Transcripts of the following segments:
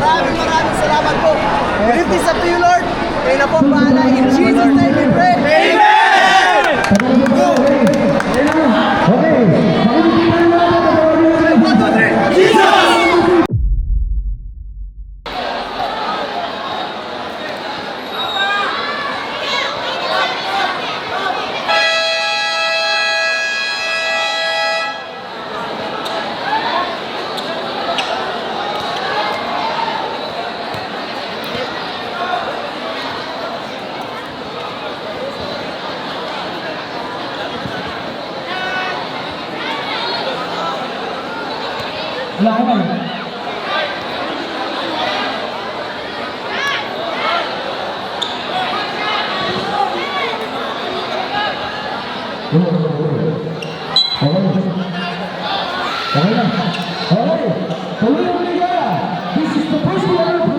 Maraming salamat po. It is up to you, Lord. Kayo na po bahala. In Jesus' name we pray. Amen! Jesus! Wala ka ba? Okay lang. Okay. Tuloy ang ligaya. This is the first one.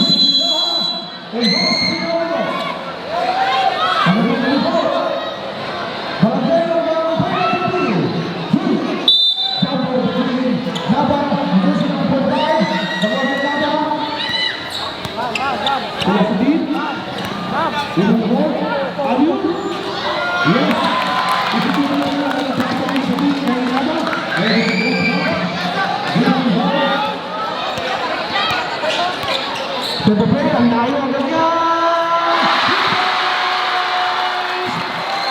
And boss, pinawala. Ano ba ito? Barangay ng Pagkakati. Laban. Gusto ng Pagkakati. Laban. Kaya sa din? Yung mo? Ayun? Yes. Isipin mo lang ang pagkakati sa din. Kaya laban. Siyempre, ang layo ang ganyan!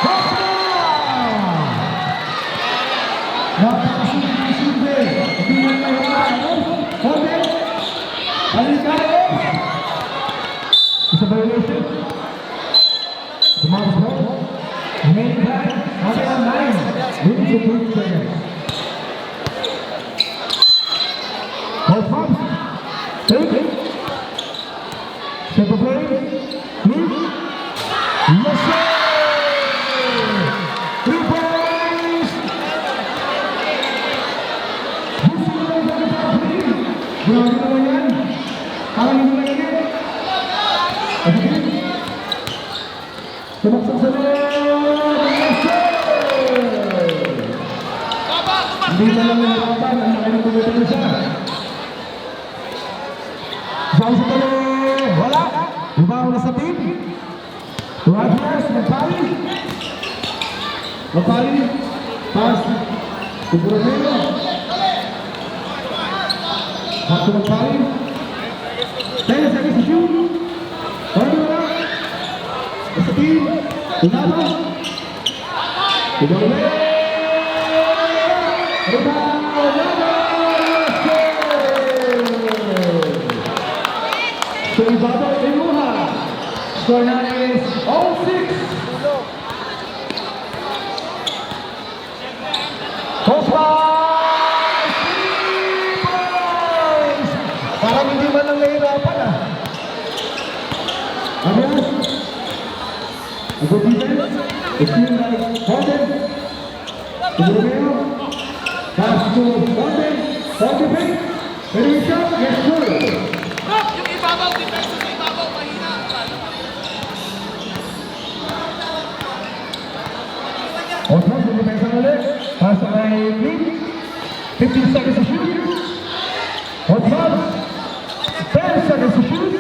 Hoppa! Napakasimple! Hindi lang kayo kaano? Hote! Alikado! It's a violation. Tomorrow's ball. Main time. Hote on 9. Winning to 2 seconds. Hoppa! Take it. Step of play. Yes, sir! 3 points! Gusto mo lang sa kapatid. Grabe naman yan. Parang hindi na yan. Sumaksak sa loob. Yes, sir! Hindi na lang nalaban. Ang nakinutuloy na siya. Saan sa talo? Wala. Ibaw na sa team. Rogers, Magpali. Magpali. Pass. Kuburamelo. Back to Magpali. 10 seconds to shoot. Pwede mo na. Sa team. Inaba. Kuburamelo. So Ibabaw Imuha. Score na is 0-6. Hoppa! 3 points! Parang hindi man lang nahirapan ah. Abias. A good defense. It's been like Fountain. Kuburamelo. Pass to Fountain. Fountain pick. Ready to shot. Yes, sir. Yung ibabaw, defense sa ibabaw, mahina. Otro, yung defensa ulit. Pasa kay Green. 15 seconds to shoot. Otro. 10 seconds to shoot.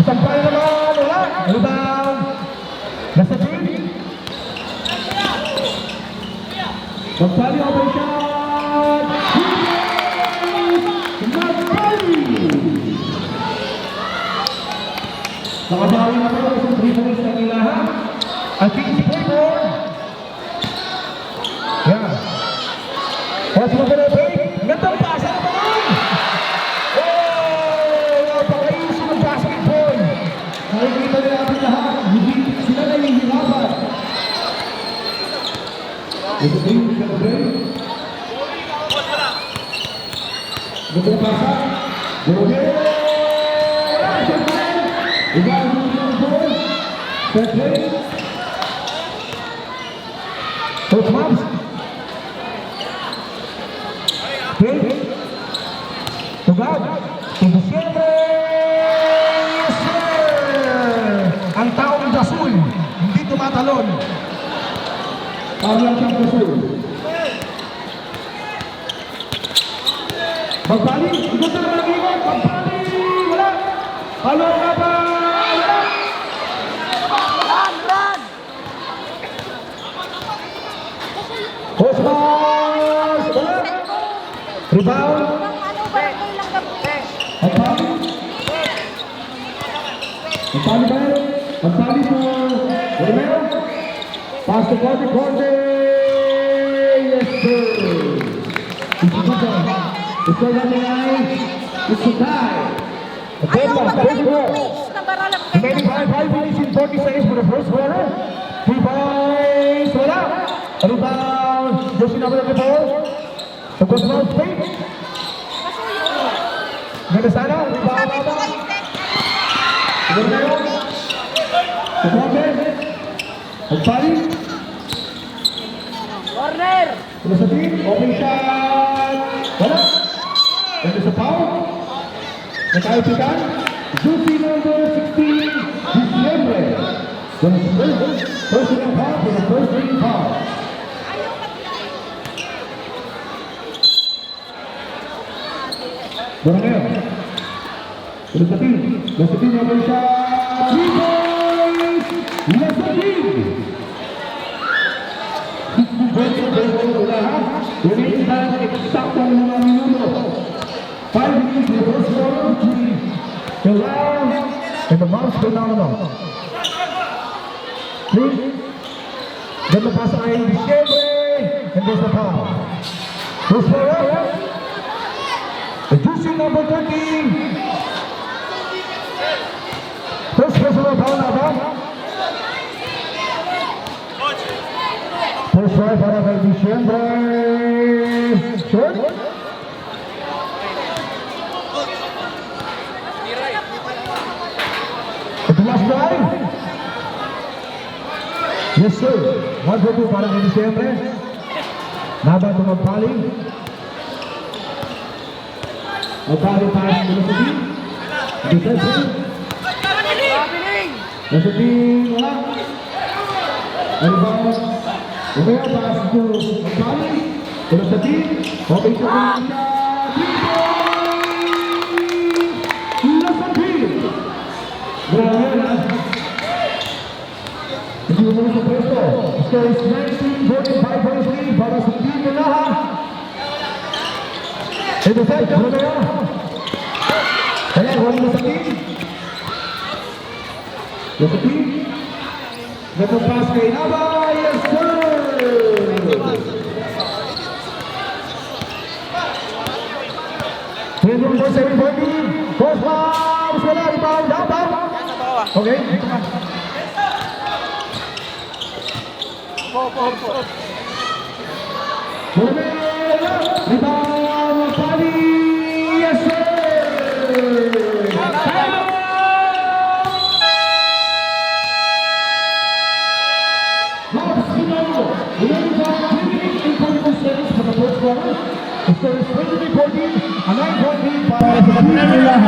Isang pala naman. Wala. Rebound. Nasa Green. Magpali open shot. Magpali. Nakabawi na po isang 3 points na nilahan. At Kings Playboard. Yan. What's mo gonna play? Gandang pasa na ba nun? Oh! Napaka-easy ng basketball. Nakikita nila natin lahat. Hindi sila nahihirapan. Ito din, gandang play. Gandang pasa. Borogero. Iba ang mga ball. Set play. Coach Mabs. Play. Sugad. Team Diciembre. Yes, sir! Ang taong Dasul, hindi tumatalon. Ang taong Dasul. Magbali, ikot na lang ikot. Magbali, wala. Halo ka pa, wala. Osmos, wala. Rebound. Magbali. Magbali ba yun? Magbali po. Romeo. Pass to Conde. Yes, sir. It's going on the line. It's a tie. Ayaw magbigay ng wish na baralang Remaining 5 minutes and 40 seconds for the first quarter. 3 points. Wala. Rebound. Josie number of the ball. The good ball straight. Ganda sana. Rebound. Siguro na yun. Kumonde. Magpali. corner. Wala sa team. Open shot. Wala. Ganda sa foul. Nakaipitan. Juicy number 16. Diciembre. Personal foul for the first team foul. Borneo. Wala sa team. Wala sa team. Open shot. 3 points. Wala sa team. 60 points sa unahan. Ulitan eksaktong mga minuto. 5 minutes in the first quarter. The round and the most phenomenal. Please. Then the pass ay Diciembre. And there's the foul. First quarter. The juicy number 13. First personal foul na ba? First try para kay Diciembre. Short. Ito last drive. Yes sir. 1-2 para kay Diciembre. Laban ito magpaling. Magpaling para sa Velocity. Defensive. Velocity. Wala. Rebound. Umaya pass to magpaling. Velocity. Okay sa Velocity. Grabe na. Hindi mo sa presto. Score is 19-45 para sa team na lahat. Ito sa ito na yan. Kaya wala sa team. Sa team. Nagpapas kay Naba. Yes sir! Pwede mo sa 7-40. Cosmos! Wala, rebound, down. Okay, dito ka. Rebound, Pali! Yes, sir! Last final, 11 seconds for the first quarter. The score is 20-14, a 9-point lead para sa Pilipinas.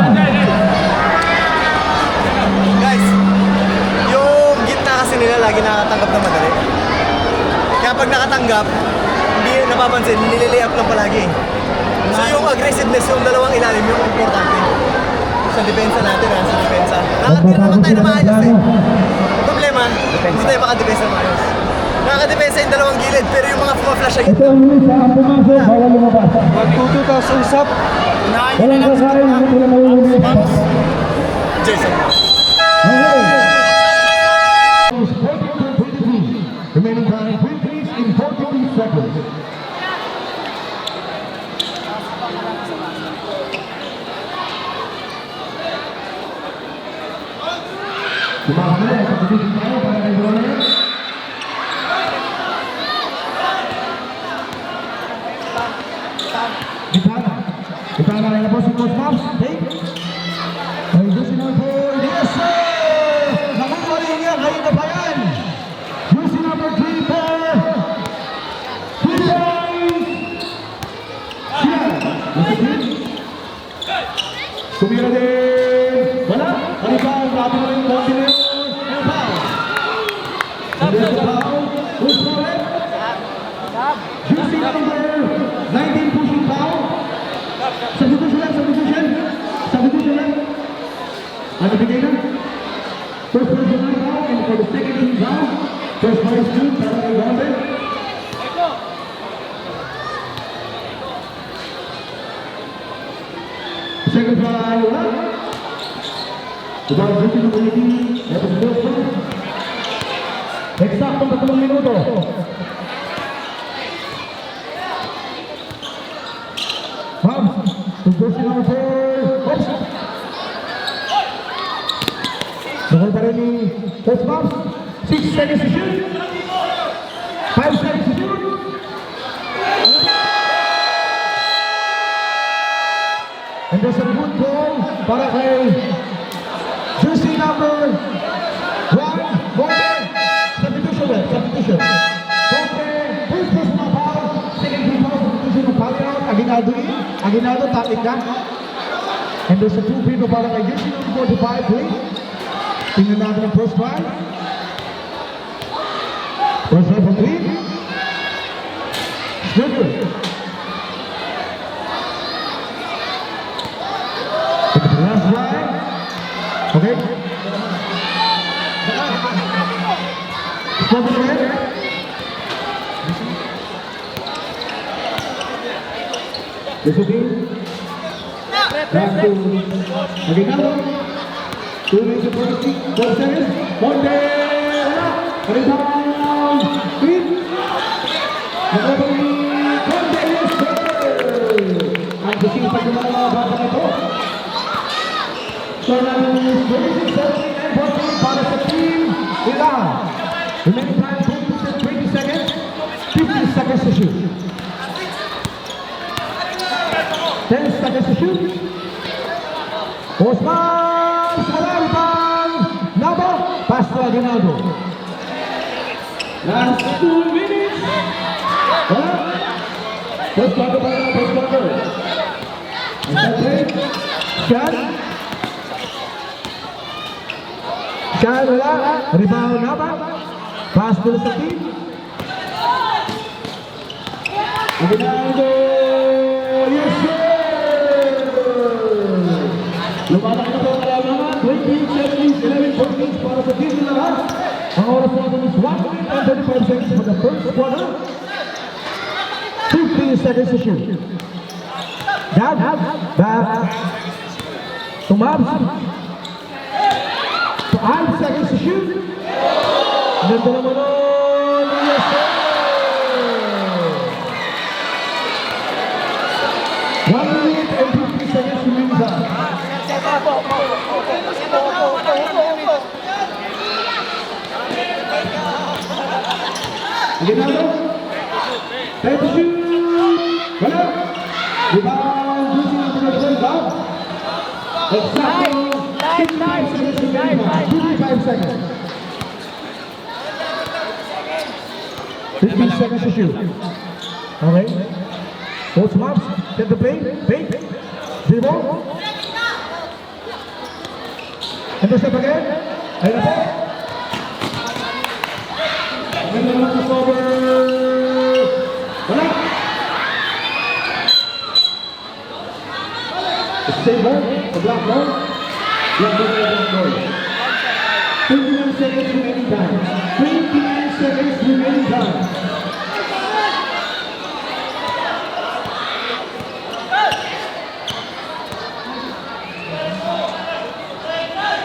Guys, yung gitna kasi nila lagi nakatanggap na madali. Kaya pag nakatanggap, hindi napapansin, nililay up lang palagi. So yung aggressiveness, yung dalawang ilalim, yung importante. Sa depensa natin, sa depensa. Nakatira naman tayo na maayos eh. Problema, hindi tayo makadepensa na maayos. Nakakadepensa yung dalawang gilid, pero yung mga fuma-flash ay... Ito ang isa ang pumasok, bawal lumabas. Magtututo sa usap. Walang kakain, hindi na malulunod. Jason. Okay. Remaining time, 3 minutes and 42 seconds. Sumakas na yan, pagkabitin tayo para kay Borneo. Gitana na po si Coach Mobs. Take. Ay, Juicy number 4. Yes, sir! Nakuha rin niya. Ngayon na pa yan. Juicy number 3 for 3 points. Siya. Nasa team. Ano bigay na? First person na round, and for the second team round, first minus 2, para kay Gombe. Second try, wala. Ibang duty ng committee, ito si Wilson. Eksaktong 3 minuto. Hubs, tutusin number 4, Hubs. Nakal pa rin ni Coach Hubs. 6 seconds to shoot. 5 seconds to shoot. And there's a good goal para kay jersey number 1, Monte. Substitution. Monte, first personal foul, second team foul, substitution of foul out. Aguinaldo, tapik ka. And there's a 2 free throw para kay jersey number 45, Lee. Tingnan natin ang first try. First try for 3. Still good. Last try. Okay. Stop it again. Discipline. Back to Aguinaldo. 2 minutes and 4 seconds. Monte. Rebound. Feet. Nagkabali. Monte is there. Ang sisipag ng mga bata na ito. So now is 26-79 para sa team nila. Remaining time 20 seconds. 50 seconds to shoot. 10 seconds to shoot. Osman Salarban Nabo. Pass to Aguinaldo. Last 2 minutes. First quarter by now, first quarter. Shot. Shot wala. Rebound Nabo. Pass to the team. Aguinaldo. Yes sir. Lumalaki na po ang kalamangan. 20 seconds, 11 points para sa team nila. Ang oras natin is 1 minute and 35 seconds for the first quarter. 15 seconds to shoot. Gab, back. Tumabs. 5 seconds to shoot. Ganda naman nun. Yes sir. 1 minute and 50 seconds remaining time. Aguinaldo. Time to shoot. Wala. Rebound. Using ang pinag-run down. Exactly. 55 seconds remaining time. 55 seconds. 15 seconds to shoot. Okay. Coach Mops, set the play. Fake. Dribble. Intercept again. Ayun na po. Ayun na lang sa over. Wala. Save ball. The black ball. Black ball. Black ball. 29 seconds remaining time. 29 seconds remaining time.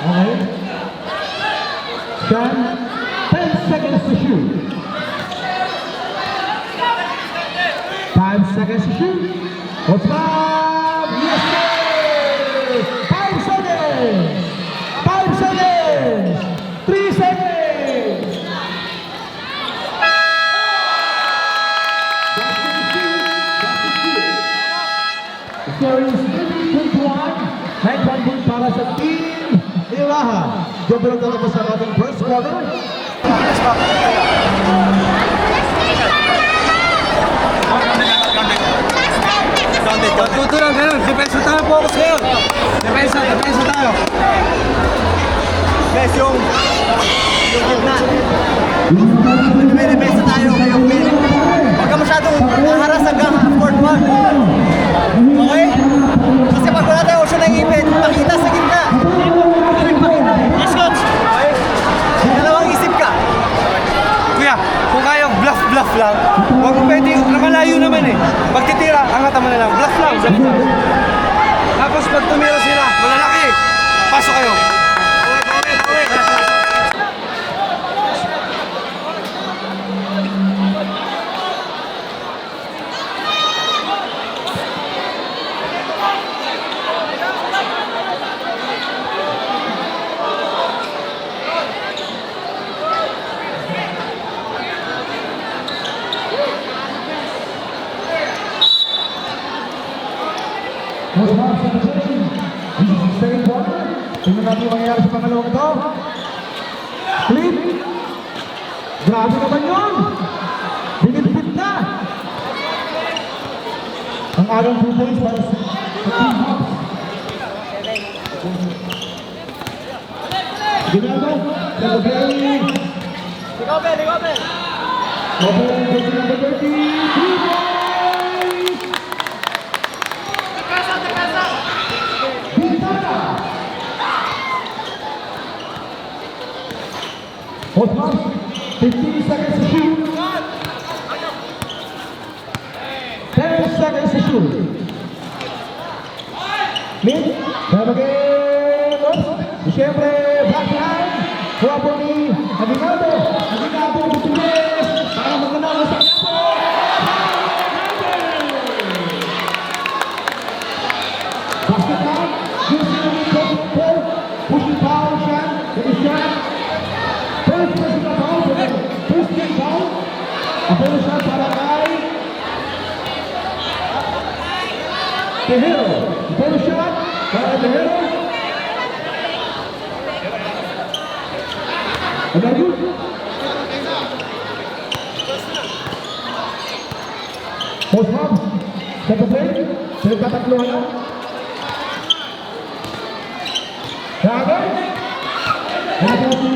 Okay. Scan. 10 seconds to shoot. 5 seconds to shoot. What's up? Yes, sir! 5 seconds! 5 seconds! 3 seconds! The score is 21. 9 point para sa team Ilaha. Job lang talaga sa ating first quarter. Tuto lang ganun. Depensa tayo, focus ngayon. Depensa tayo. Guys, yung gitna. May depensa tayo ngayong win. Huwag ka masyadong naharas hanggang fourth one. Okay? Kasi pag wala tayo option ng ipit, makita sa gitna. Tapos pag tumira sila, malalaki. Pasok kayo. Most marks in the session. This is the second quarter. Tingnan natin yung mangyayari sa pangalawang ito. Flip. Grabe naman yun. Binibit na. Ang agang 2 points para sa Team Hawks. Ginaldo. Secretary. Recover. Open, jersey number 30. 3 points. Osman, 15 seconds to shoot. 10 seconds to shoot. Mid, Babagay, siyempre, backhand. Kuha po ni Aguinaldo. Aguinaldo, butulis. Para magandang sa kapo. Basket down. Using the mid-court. Pushing foul shot. Take a shot. First personal foul for the first team foul. Apolo shot para kay Tejero. Apolo shot para Tejero. Agad yun. Post hub. Second play. Pinagtatatluhan na. Agad. Agad si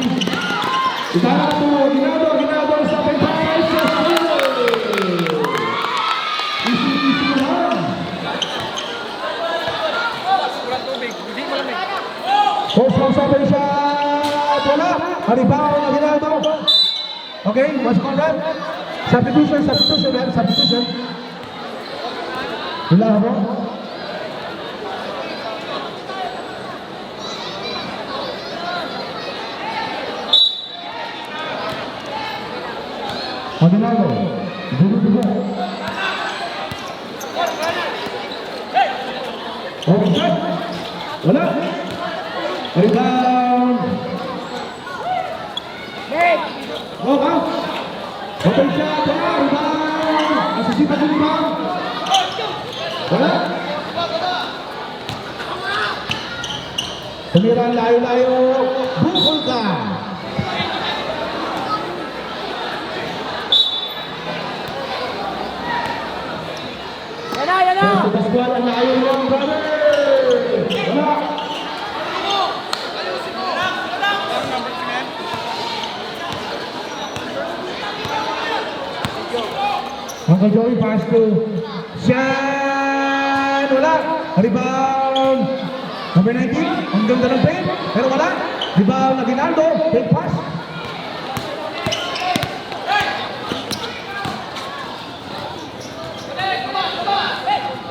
Ginaldo, Ginaldo sa penalty. Easy lang. Post hub sa penalty. Wala. Haribaw na Ginaldo. Okay, what's called that? Substitution. Wala mo? Aguinaldo, dulo. Open shot. Wala. Rebound. Oh, ha? Open shot. Wala. Rebound. Asisita ng rebound. Wala. Tumira ang layo-layo. Bukol ka. Yan na! Pascual ang layo ng brother. Wala. Uncle Joey pass to Shan. Wala. Rebound. Number 19. Ang ganda ng paint. Pero wala. Rebound na Ginaldo. Big pass.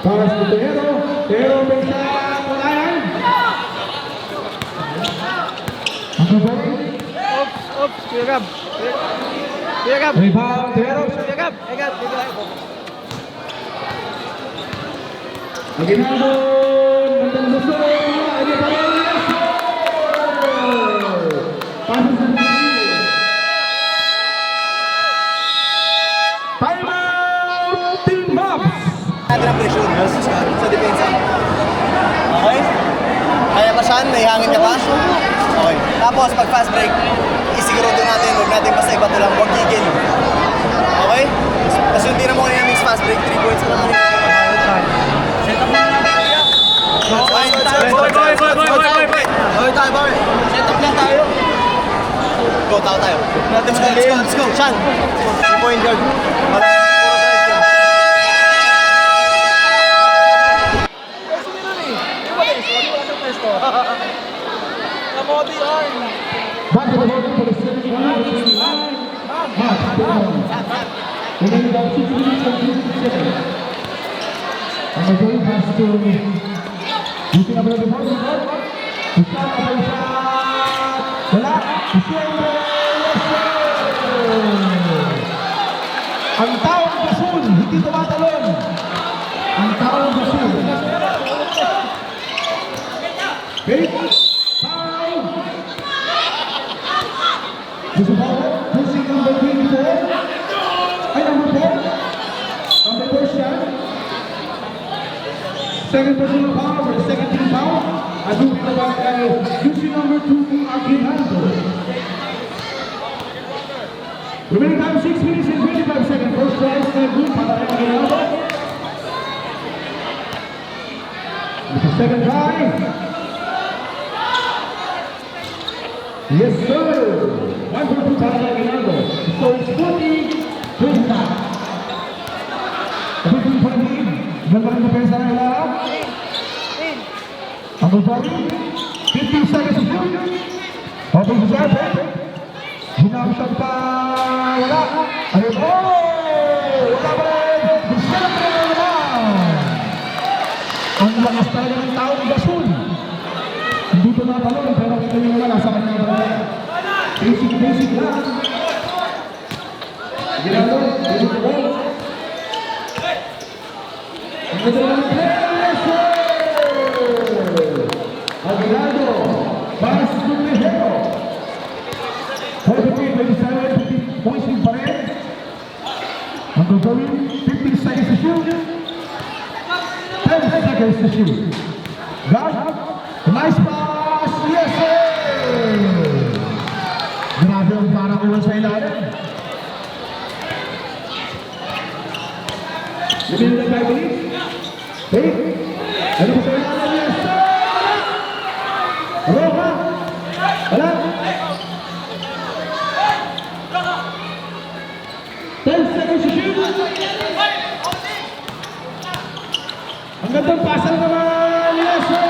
Pass to Tejero. Tejero may sa Pulayan. Uncle Joey. Oops. Piagab. Rebound. Tejero. Piagab. Aguinaldo, mandang gusto, ini Paredes. Pasok sa time out, Team Hawks. Natin ang pressure sa depensa. Okay? Kaya pa siya? Naihangin ka pa? Okay. Tapos pag fast break, isigurado natin, huwag natin basta iba to lang, huwag gigil. Okay? Tapos yung tira mo kanina mix fast break, 3 points ka lang kanina. Set up lang natin kuya. Boy. Set up lang tayo. Go, tao tayo. Let's go. Shan. 3-point guard. Back to the bottom for the second round. Remaining about 6 minutes and 56 seconds. And the game has to using number 4. Isa na pa isa. Wala. Siyempre. Yes, sir. Ang taong Gasol, hindi tumatalon. Ang taong Gasol. Okay. Foul. Gusto ba? Pushing number 24. Ay, number 4. Number 4 siya. Second personal foul for the second team foul. At yung pinabalik ay using number 2, Aguinaldo. Remaining time 6 minutes and 25 seconds. First try, second group para kay Aguinaldo. With the second try. Yes, sir. 1 for 2 para kay Aguinaldo. So it's 40-25. Kapit yung pag-ibig. Ganda rin depensa na ilara. Ang Gonzalo. 15 seconds to shoot. Okay, si Sante. Hinamsag pa. Wala. Ayun. Oh! Wala pa rin. Siyempre na naman. Ang lakas talaga ng taong Gasol. Hindi ito natalon, pero ito yung wala sa kanya. Basic lang. Ginalo. Basic lang. Ang ganda ng press. Aguinaldo. Pass to Mejero. 43-27, 50 points in pa rin. Ang gagawin, 15 seconds to shoot. 10 seconds to shoot. God, nice pass. Yes, sir! Grabe ang parang uwan sa ilalim. Lumino na 5 minutes. Okay. Ano ba sa ilalim? Yes, sir! Roja. Wala. 10 seconds to shoot. Ang gandang pasal naman. Yes, sir!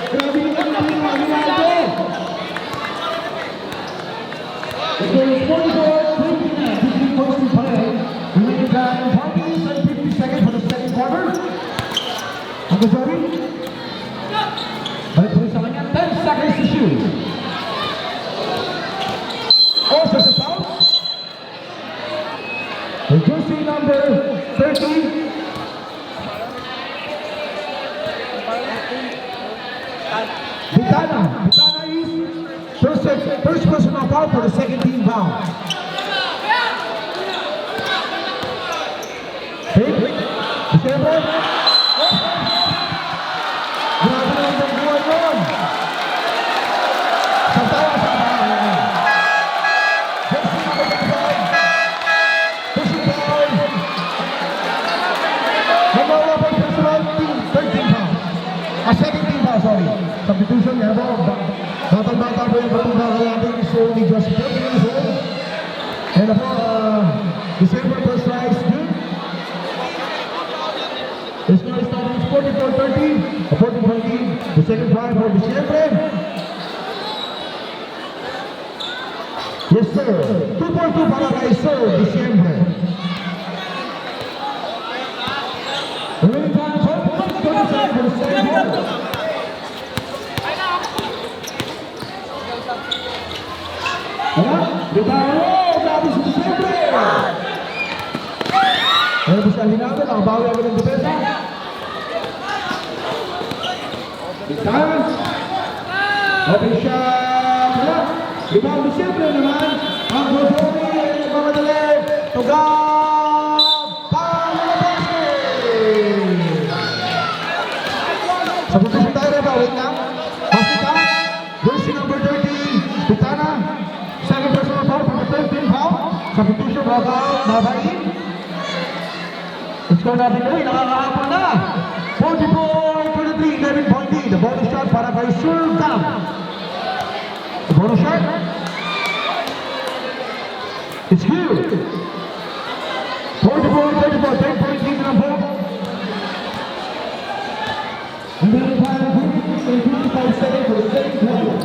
Grabe yung kanilang mga Aguinaldo. The score is 44-29. 15 points to play. Remaining time 40 and 50 seconds for the second quarter. Ang Gazari. Balik po rin sa kanya. 10 seconds to shoot. Also sa foul. The jersey number 30. Pitana is first personal foul for the second team foul. Okay, December. Grabe na ang buwan yun. Sa tawa sa bahay. Jersey number 35. Pushing foul. Nagawa pa yung personal team, third team foul. Second team foul, sorry. Substitution, yan po. Batang-bata po yung patungkol natin is only just 40 years old. And po, December first strikes, good. The score is starting 44-30, 40-20. The second try for December. Yes, sir. 2-2 para kay Sir December. Remaining time, 12 points for the second quarter. Wala, Ritaro, grabe si December. Ngayon po siya Aguinaldo, nakabawi agad ng depensa. Distance. Open shot. Wala. Rebound December naman. Ang Gozoni ay nagmamadali. Tugab. Pangalabasket. Sa position tayo rin ba? Wait lang. Basita. Jersey number 30. Pitana. Second personal foul for the third team foul. Substitution, Babain. Let's go natin ulit, nakakahapon na. 44-23, 11 point lead. The bonus shot para kay Sir Gam. The bonus shot. It's good. 44-34, 10 point lead ng po. And then the final 55 seconds for the second quarter.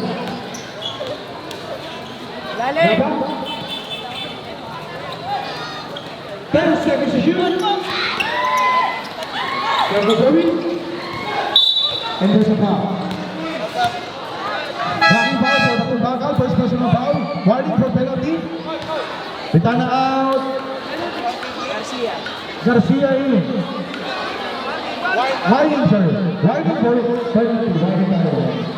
Lalim. 10 seconds to shoot. And there's a foul. Backing foul for Bakul Bakal. First personal foul. Warning for penalty. Pitana out. Garcia in. Warning, sir. Warning for penalty. Warning foul.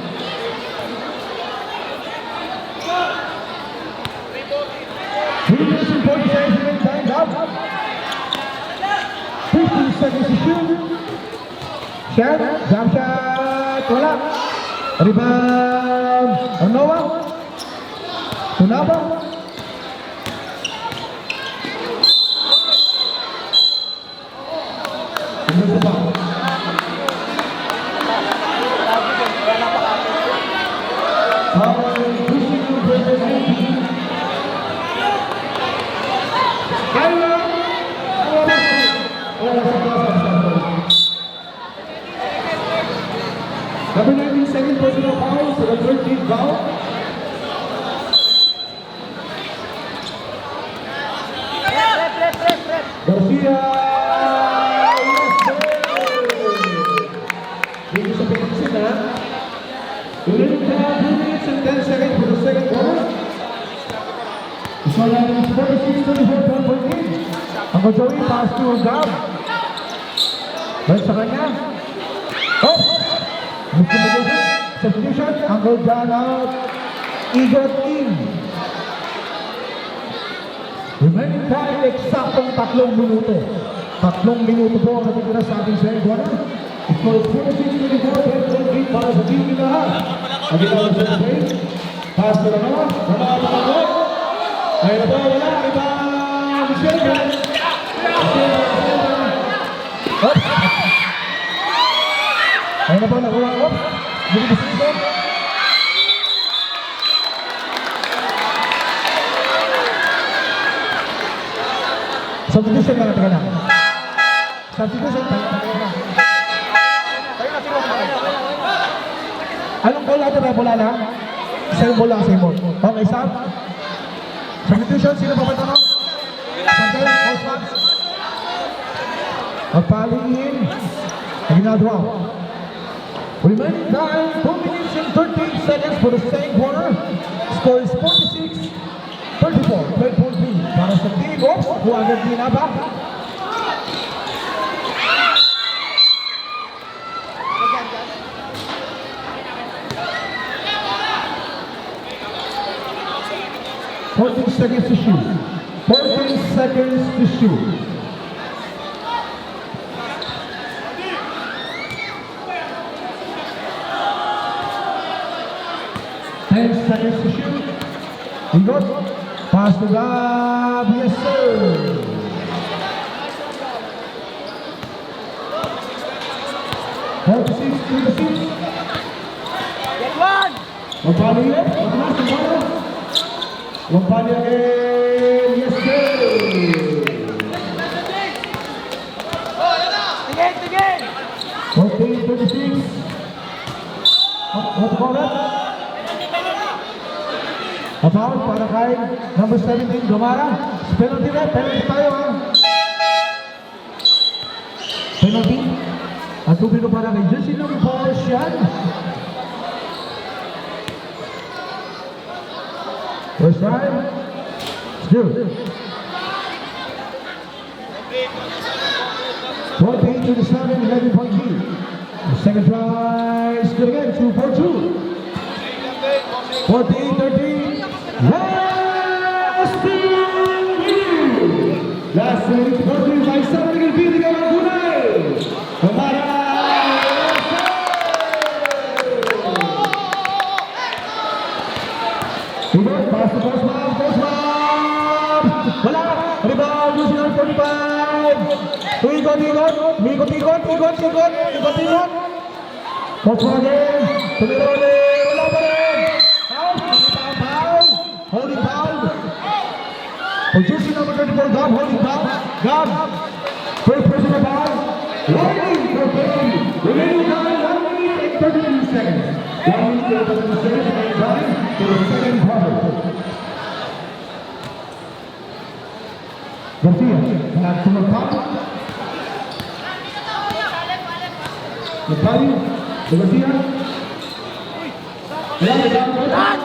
Three minutes and 40 seconds remaining time. Up. 15 seconds to shoot. Shot. Jump shot. Wala. Rebound. Onoa. Tunaba. Under the ball. Power pushing to the 19. Number 19, second personal foul, so the third team foul. Garcia! Yes, sir! Dito sa pinagsin, ha? Ulit na 2 minutes and 10 seconds for the second quarter. Isang lang ng 46-24 point lead. Ang Joey, pass to Gab. Balik sa kanya. Oh! Substitution, Uncle John out. Igot in. Remaining time, eksaktong 3 minuto. 3 minuto po ang natitira sa ating second quarter. Score 46-24, 10 para sa team nila. Ang ito sa break. Pass to naman. Wala pa ako. Ay na po, wala. Iba. Michelle. Ay na po, nakuha ko. Binibis ito. Substitution na natin ka na. Substitution, tayo na. Anong call natin na bola lang? Isang bola kasi mo. Okay, Sam? Substitution, sino pa ba ito? Sandal, Osman. Magpaliin. Ang ginagawa. Remaining time, 2 minutes and 13 seconds for the second quarter. Score is 46-34. 12.3 para sa team of Huagan Tinaba. Seconds to shoot. 14 seconds to shoot. Seconds to shoot. He got pass to Gab. Yes, sir. Get one! Magpalo yun. Magpalo again. Yes, sir. Tigil! 14-36. What about that? A foul para kay number 17, Gomara. Penalty na, penalty tayo ha. Penalty. At tubino para kay jersey number 4, Sean. First time. Still. 14-27, 11 point lead. The second try is good again, 2-4-2. 14-13. Last minute, 14 by 7, nagpili ka ng Gunay. Kamara! Ibig, pass to Postman! Wala! Rebound, using on 45! Ikot! Postman again! Tumira ulit! Wala pa rin! Foul! Holding foul! For jersey number 34, Gab, holding foul. Gab, first personal foul. Warning for penalty. Remaining time, 1 minute and 32 seconds. 1 minute and 32 seconds remaining time for the second quarter. Garcia, back to the top. Nagpali, Garcia. Run!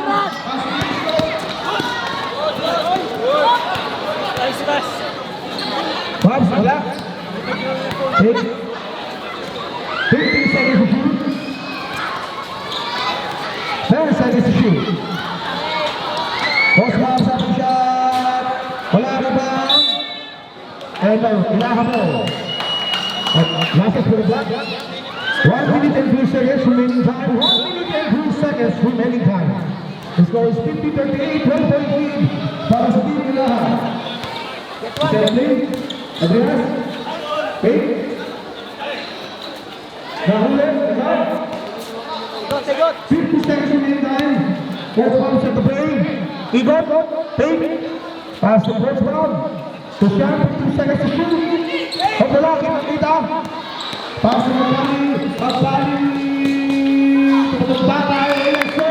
Nice pass. Babs, wala. 15 seconds to shoot. 10 seconds to shoot. Post Babs up the shot. Wala na ba? And ilaha mo. Last for the block. 1 minute and 3 seconds remaining time. 1 minute and 3 seconds remaining time. The score is 50-38, 12-point lead para sa Team Ilaha. Stephanie, Andreas, Kate, Rahul, Sigot. 50 seconds remaining time. First bounce at the play. Igot, Kate, pass to first round. To Sean, 2 seconds to shoot. Pagdala, kita. Pass to Magbali, Magbali. Magbali, let's go!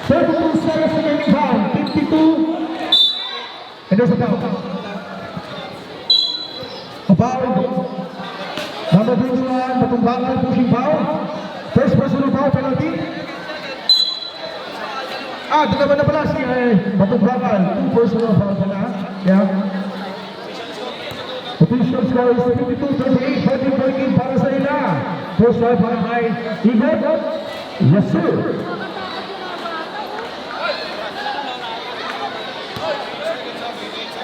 32 seconds remaining time. 52. And there's a foul. A foul. Number 21, Batumbangan pushing foul. First personal foul penalty. Di naman na pala si Batumbangan. 2 personal foul pala. Yeah. Official score is 52-38. 14-point game para sa ila. First foul para kay Igot. Yes, sir.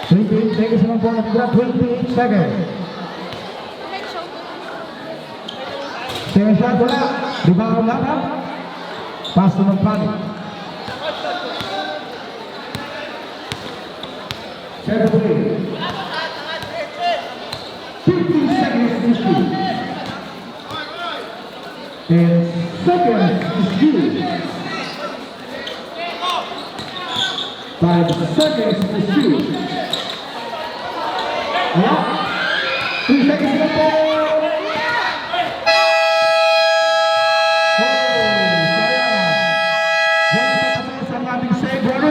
Seconds naman po natira, 28 seconds. Second shot, wala. Rebound lang, ha? Pass to Magpani. Set up play. 15 seconds to shoot. 10 seconds to shoot. 5 seconds to shoot. Wala. 3 seconds na po.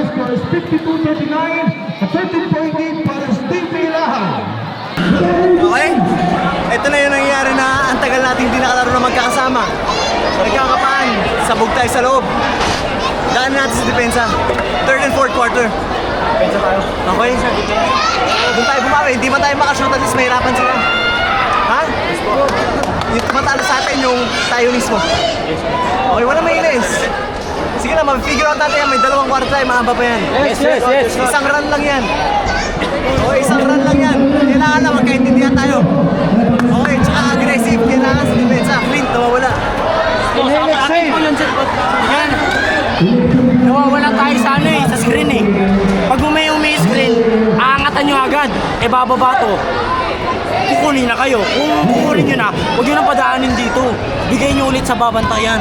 Score is 52-39, a 13-point lead para sa Team Ilaha. Okay? Ito na yung nangyayari na ang tagal natin hindi nakalaro na magkakasama. Nagkakapaan, sabog tayo sa loob. Daan natin sa depensa. Third and fourth quarter. Depensa tayo. Okay? Doon tayo bumawi. Hindi man tayo makashoot at least mahirapan sila. Ha? Yung tumatalo sa atin yung tayo mismo. Okay, wala mainis. Sige na, mag-figure out natin yan. May 2 quarter tayo, mahaba pa yan. Yes. Isang run lang yan. Okay, isang run lang yan. Kailangan na magkaintindihan tayo. Okay, tsaka aggressive. Kailangan sa depensa. Clean, nawawala. Yan. Nawawala tayo sa sa screen eh. Pag umi-screen, aangatan nyo agad. Bababa to. Kukunin na kayo. Kung kukunin nyo na, huwag nyo nang padaanin dito. Bigay nyo ulit sa babantayan.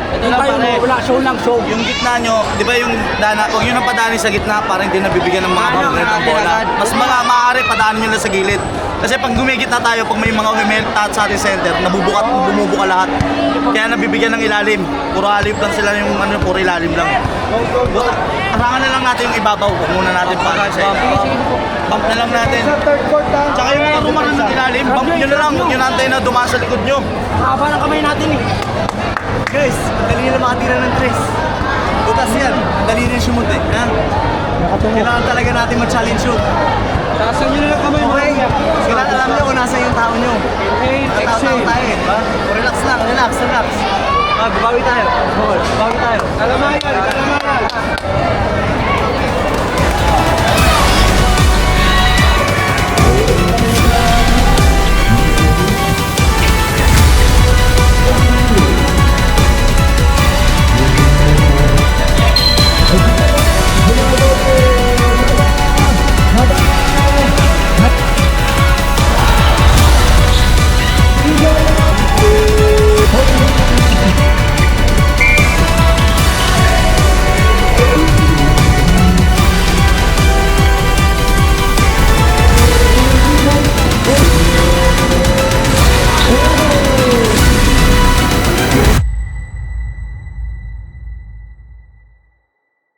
Ito lang pare. Wala, show lang, show. Yung gitna nyo, di ba yung dana, huwag nyo nang padaanin sa gitna para hindi nabibigyan ng mga babagat ng bola. Mas maaari padaanin nyo lang sa gilid. Kasi pag gumigit na tayo, pag may mga humelt sa ating center, bumubuka lahat. Kaya nabibigyan ng ilalim. Puro alip lang sila yung puro ilalim lang. Arangan na lang natin yung ibabaw. Huwag muna natin para sa bump na lang natin. Tsaka yung karumaran ng ilalim, bump nyo na lang. Huwag nyo natin na dumaan sa likod nyo. Haba ng kamay natin eh. Guys, dali nila makatira ng tres. Butas yan, dali nila shoot eh. Ha? Kailangan talaga natin mag-challenge shoot. Tasan nyo na lang kamay. Okay? Kailangan alam nyo kung nasa yung tao nyo. Tao tayo eh, diba? Relax lang, relax. Babawi tayo. Babawi tayo. Alamayan.